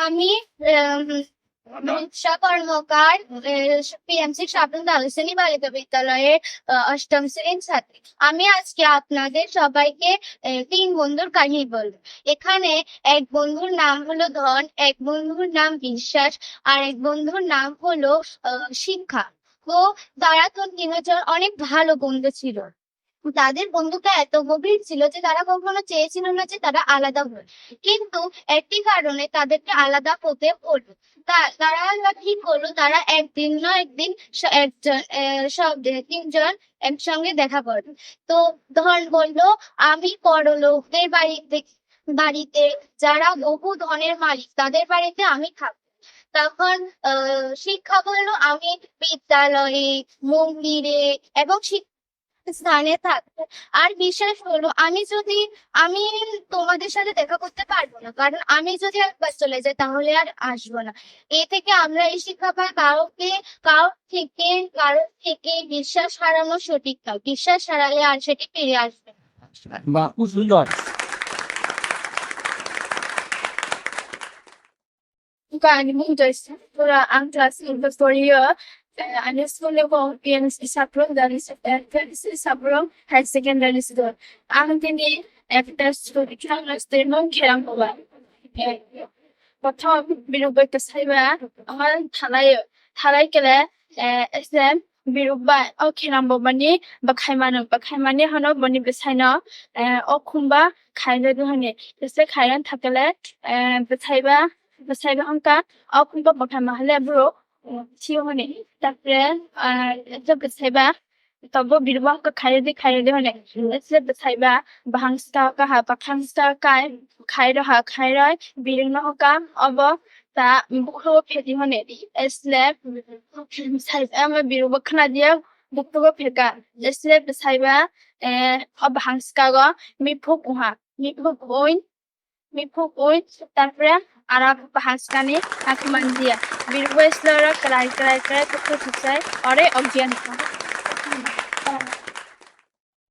আমি রিক্সা কর্মকার পিএমসি শাপন দালসেনি বালিকা বিদ্যালয়ের অষ্টম শ্রেণীর ছাত্রী। আমি আজকে আপনাদের সবাইকে তিন বন্ধুর কাহিনী বলবো। এখানে এক বন্ধুর নাম হলো ধন, এক বন্ধুর নাম বিশ্বাস, আর এক বন্ধুর নাম হলো শিক্ষা। তো তারা তো তিনজন অনেক ভালো বন্ধু ছিল। তাদের বন্ধুত্ব এত গভীর ছিল যে তারা কখনো চেয়েছিল না যে তারা আলাদা হয়, কিন্তু একটি কারণে তাদেরকে আলাদা হতে হলো। তারা ঠিক করলো তারা একদিন না একদিন একজন সব তিনজন একসঙ্গে দেখা করবে। তো ধন বললো, আমি বড়লোকদের বাড়িতে যারা বহু ধনের মালিক তাদের বাড়িতে আমি থাকবো। তখন শিক্ষা বললো, আমি বিদ্যালয়ে, মন্দিরে এবং স্থানে থাকবো। আর বিশ্বাস হলো, আমি তোমাদের সাথে দেখা করতে পারবো না, কারণ আমি যদি একবার চলে যাই তাহলে আর আসবো না। এ থেকে আমরা এই শিক্ষা পাই, কারো থেকে বিশ্বাস হারানো সঠিক নয়। বিশ্বাস হারালে আর সেটি ফিরে আসবে না। বাহ, খুব সুন্দর। Guarda, muito isso. Por a classe da Florida, a escola com pianos e saprão da saprão high secondary school. Angtini একটা স্টুডেন্ট ক্লাস তেমন খেলাম বাবা। প্রথম বিরুবাইতে সাইবা আমার থালাই গেলে এসএম বিরুবাই ও খেলাম বাবানি বাখাইমানো হনো বনি বেসাইনো ও খুম্বা খাইলে দহনে এসে খাইরান থাকলে বেসাইবা হংকা ও খুম্বা বাখাই মাহলে ব্রো চিহনে তারপরে এটা বেসাইবা তবে বিরুবা হংকা খাইরে হনে এসে বেসাইবা বাহাংস্তা কাহা বাখাংস্তা কাই খাইরয় বিরুনা হংকা অব তা বুকো ফেদি হনে এসলে সাইবা আমার বিরুবা খানা দিয়া বুকো ফেকা এসলে বেসাইবা বাহাংস্কা গ মিফুক ওই তারপরে আর বাহাংস্কানি আকুমান দিয়া বিরুবা এসলে ক্রাই বুকো ফেকায় অরে অজ্ঞান